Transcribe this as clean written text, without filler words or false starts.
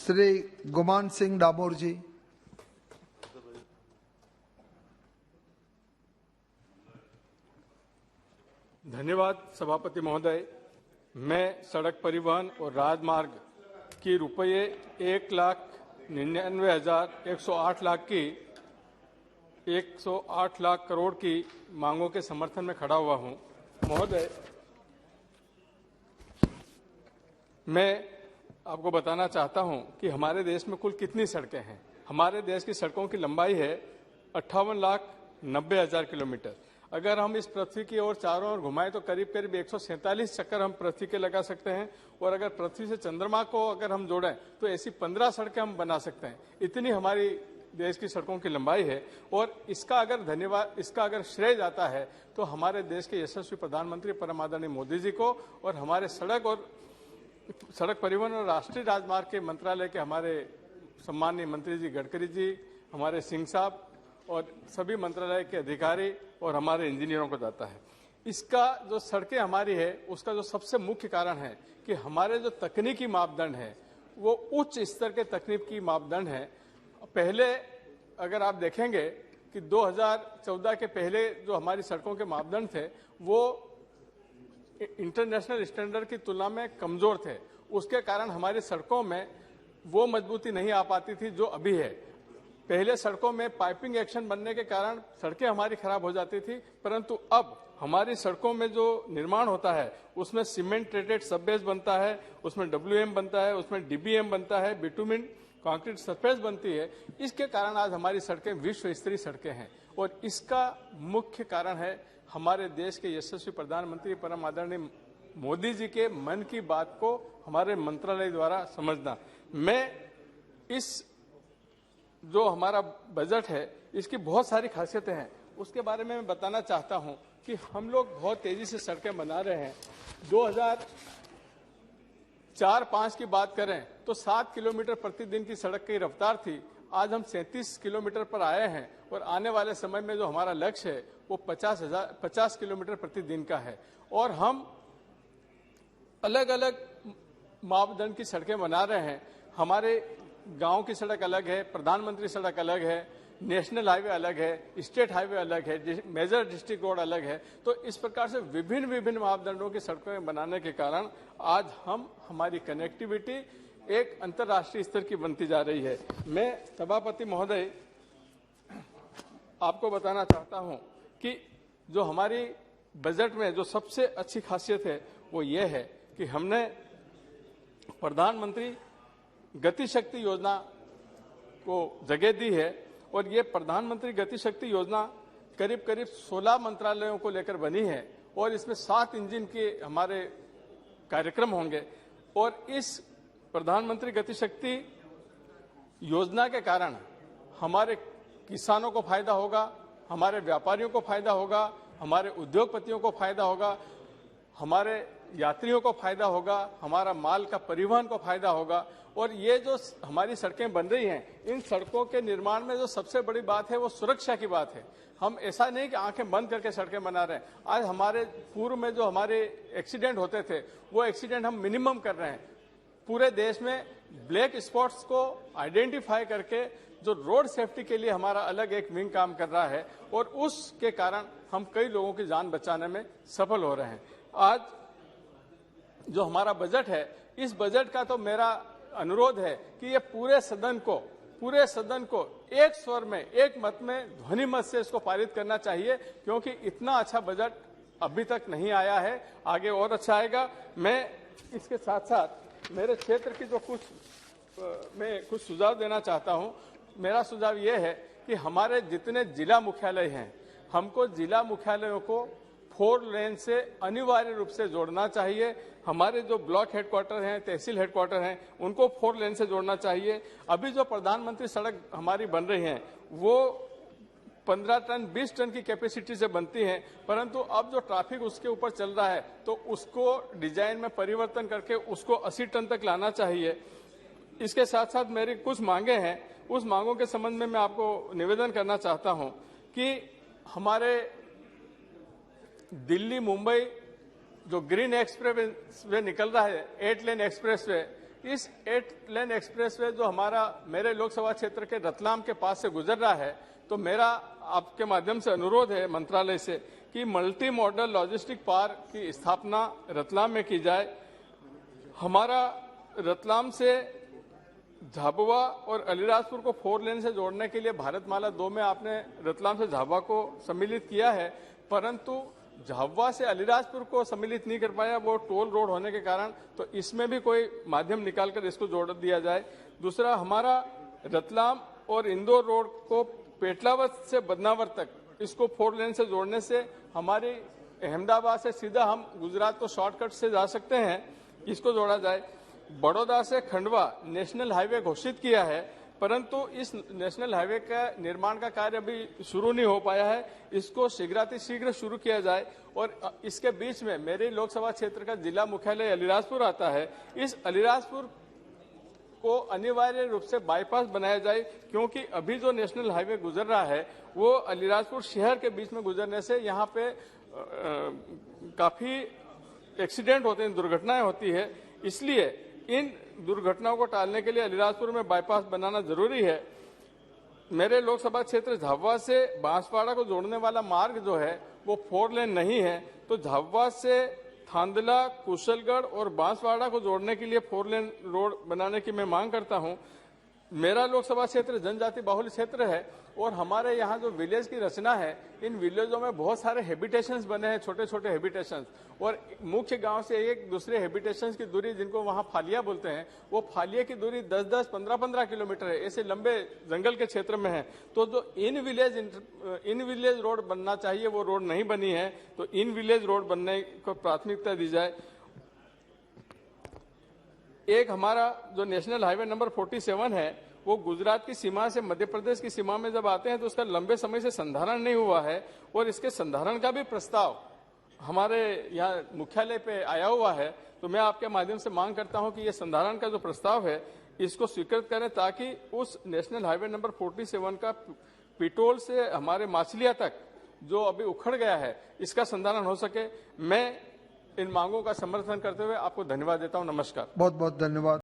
श्री गुमान सिंह डामोर जी। धन्यवाद सभापति महोदय। मैं सड़क परिवहन और राजमार्ग की रुपये 1,99,108 लाख की 108 लाख करोड़ की मांगों के समर्थन में खड़ा हुआ हूं। महोदय, मैं आपको बताना चाहता हूं कि हमारे देश में कुल कितनी सड़कें हैं। हमारे देश की सड़कों की लंबाई है 58,90,000 किलोमीटर। अगर हम इस पृथ्वी की ओर चारों ओर घुमाएं तो करीब करीब 147 चक्कर हम पृथ्वी के लगा सकते हैं, और अगर पृथ्वी से चंद्रमा को अगर हम जोड़ें तो ऐसी 15 सड़कें हम बना सकते हैं। इतनी हमारी देश की सड़कों की लंबाई है, और इसका अगर श्रेय जाता है तो हमारे देश के यशस्वी प्रधानमंत्री परम आदरणीय मोदी जी को, और हमारे सड़क परिवहन और राष्ट्रीय राजमार्ग के मंत्रालय के हमारे सम्माननीय मंत्री जी गडकरी जी, हमारे सिंह साहब और सभी मंत्रालय के अधिकारी और हमारे इंजीनियरों को जाता है। इसका जो सड़कें हमारी है उसका जो सबसे मुख्य कारण है कि हमारे जो तकनीकी मापदंड है वो उच्च स्तर के तकनीकी मापदंड है। पहले अगर आप देखेंगे कि 2014 के पहले जो हमारी सड़कों के मापदंड थे वो इंटरनेशनल स्टैंडर्ड की तुलना में कमजोर थे। उसके कारण हमारी सड़कों में वो मजबूती नहीं आ पाती थी जो अभी है। पहले सड़कों में पाइपिंग एक्शन बनने के कारण सड़कें हमारी खराब हो जाती थी, परंतु अब हमारी सड़कों में जो निर्माण होता है उसमें सीमेंट ट्रेटेड सब बेस बनता है, उसमें WM बनता है, उसमें DBM बनता है, बिटुमिन कंक्रीट सरफेस बनती है। इसके कारण आज हमारी सड़कें विश्व स्तरीय सड़कें हैं, और इसका मुख्य कारण है हमारे देश के यशस्वी प्रधानमंत्री परम आदरणीय मोदी जी के मन की बात को हमारे मंत्रालय द्वारा समझना। मैं इस जो हमारा बजट है इसकी बहुत सारी खासियतें हैं, उसके बारे में मैं बताना चाहता हूं कि हम लोग बहुत तेजी से सड़कें बना रहे हैं। 2004-05 की बात करें तो 7 किलोमीटर प्रतिदिन की सड़क की रफ्तार थी। आज हम 37 किलोमीटर पर आए हैं, और आने वाले समय में जो हमारा लक्ष्य है वो 50 किलोमीटर प्रतिदिन का है। और हम अलग अलग मापदंड की सड़कें बना रहे हैं। हमारे गांव की सड़क अलग है, प्रधानमंत्री सड़क अलग है, नेशनल हाईवे अलग है, स्टेट हाईवे अलग है, मेजर डिस्ट्रिक्ट रोड अलग है। तो इस प्रकार से विभिन्न मापदंडों की सड़कें बनाने के कारण आज हमारी कनेक्टिविटी एक अंतर्राष्ट्रीय स्तर की बनती जा रही है। मैं सभापति महोदय आपको बताना चाहता हूं कि जो हमारी बजट में जो सबसे अच्छी खासियत है वो ये है कि हमने प्रधानमंत्री गति शक्ति योजना को जगह दी है, और ये प्रधानमंत्री गति शक्ति योजना करीब 16 मंत्रालयों को लेकर बनी है, और इसमें 7 इंजन के हमारे कार्यक्रम होंगे। और इस प्रधानमंत्री गति शक्ति योजना के कारण हमारे किसानों को फायदा होगा, हमारे व्यापारियों को फायदा होगा, हमारे उद्योगपतियों को फायदा होगा, हमारे यात्रियों को फायदा होगा, हमारा माल का परिवहन को फायदा होगा। और ये जो हमारी सड़कें बन रही हैं, इन सड़कों के निर्माण में जो सबसे बड़ी बात है वो सुरक्षा की बात है। हम ऐसा नहीं कि आंखें बंद करके सड़कें बना रहे हैं। आज हमारे पूर्व में जो हमारे एक्सीडेंट होते थे वो एक्सीडेंट हम मिनिमम कर रहे हैं। पूरे देश में ब्लैक स्पॉट्स को आइडेंटिफाई करके जो रोड सेफ्टी के लिए हमारा अलग एक विंग काम कर रहा है, और उसके कारण हम कई लोगों की जान बचाने में सफल हो रहे हैं। आज जो हमारा बजट है, इस बजट का तो मेरा अनुरोध है कि ये पूरे सदन को एक स्वर में, एक मत में, ध्वनि मत से इसको पारित करना चाहिए, क्योंकि इतना अच्छा बजट अभी तक नहीं आया है। आगे और अच्छा आएगा। मैं इसके साथ साथ मेरे क्षेत्र की जो मैं कुछ सुझाव देना चाहता हूं। मेरा सुझाव ये है कि हमारे जितने जिला मुख्यालय हैं, हमको जिला मुख्यालयों को 4 लेन से अनिवार्य रूप से जोड़ना चाहिए। हमारे जो ब्लॉक हेडक्वार्टर हैं, तहसील हेडक्वार्टर हैं, उनको 4 लेन से जोड़ना चाहिए। अभी जो प्रधानमंत्री सड़क हमारी बन रही हैं वो 15 टन 20 टन की कैपेसिटी से बनती हैं, परंतु अब जो ट्रैफिक उसके ऊपर चल रहा है तो उसको डिजाइन में परिवर्तन करके उसको 80 टन तक लाना चाहिए। इसके साथ साथ मेरी कुछ मांगे हैं, उस मांगों के संबंध में मैं आपको निवेदन करना चाहता हूं कि हमारे दिल्ली मुंबई जो ग्रीन एक्सप्रेस वे निकल रहा है, 8 लेन एक्सप्रेस वे, इस 8 लेन एक्सप्रेसवे जो मेरे लोकसभा क्षेत्र के रतलाम के पास से गुजर रहा है, तो मेरा आपके माध्यम से अनुरोध है मंत्रालय से कि मल्टी मॉडल लॉजिस्टिक पार्क की स्थापना रतलाम में की जाए। हमारा रतलाम से झाबुआ और अलीराजपुर को 4 लेन से जोड़ने के लिए भारतमाला 2 में आपने रतलाम से झाबुआ को सम्मिलित किया है, परंतु झाबुआ से अलीराजपुर को सम्मिलित नहीं कर पाया, वो टोल रोड होने के कारण। तो इसमें भी कोई माध्यम निकालकर इसको जोड़ दिया जाए। दूसरा, हमारा रतलाम और इंदौर रोड को पेटलावत से बदनावर तक इसको 4 लेन से जोड़ने से हमारी अहमदाबाद से सीधा हम गुजरात को शॉर्टकट से जा सकते हैं, इसको जोड़ा जाए। बड़ौदा से खंडवा नेशनल हाईवे घोषित किया है, परंतु इस नेशनल हाईवे का निर्माण का कार्य अभी शुरू नहीं हो पाया है, इसको शीघ्र शुरू किया जाए। और इसके बीच में मेरे लोकसभा क्षेत्र का जिला मुख्यालय अलीराजपुर आता है, इस अलीराजपुर को अनिवार्य रूप से बाईपास बनाया जाए, क्योंकि अभी जो नेशनल हाईवे गुजर रहा है वो अलीराजपुर शहर के बीच में गुजरने से यहाँ पे काफी एक्सीडेंट होते हैं, दुर्घटनाएं होती है। इसलिए इन दुर्घटनाओं को टालने के लिए अलीराजपुर में बाईपास बनाना जरूरी है। मेरे लोकसभा क्षेत्र झाबुआ से बांसवाड़ा को जोड़ने वाला मार्ग जो है वो 4 लेन नहीं है, तो झाबुआ से थांदला, कुशलगढ़ और बांसवाड़ा को जोड़ने के लिए 4 लेन रोड बनाने की मैं मांग करता हूं। मेरा लोकसभा क्षेत्र जनजाति बाहुल क्षेत्र है और हमारे यहाँ जो विलेज की रचना है, इन विलेजों में बहुत सारे हैबिटेशंस बने हैं, छोटे छोटे हैबिटेशंस, और मुख्य गांव से एक दूसरे हैबिटेशंस की दूरी, जिनको वहाँ फालिया बोलते हैं, वो फालिया की दूरी 10-10, 15-15 किलोमीटर है। ऐसे लंबे जंगल के क्षेत्र में है, तो जो इन विलेज रोड बनना चाहिए वो रोड नहीं बनी है, तो इन विलेज रोड बनने को प्राथमिकता दी जाए। एक हमारा जो नेशनल हाईवे नंबर 47 है, वो गुजरात की सीमा से मध्य प्रदेश की सीमा में जब आते हैं तो उसका लंबे समय से संधारण नहीं हुआ है, और इसके संधारण का भी प्रस्ताव हमारे यहाँ मुख्यालय पे आया हुआ है। तो मैं आपके माध्यम से मांग करता हूं कि ये संधारण का जो प्रस्ताव है इसको स्वीकृत करें, ताकि उस नेशनल हाईवे नंबर 47 का पिटोल से हमारे माछलिया तक जो अभी उखड़ गया है, इसका संधारण हो सके। मैं इन मांगों का समर्थन करते हुए आपको धन्यवाद देता हूं। नमस्कार। बहुत बहुत धन्यवाद।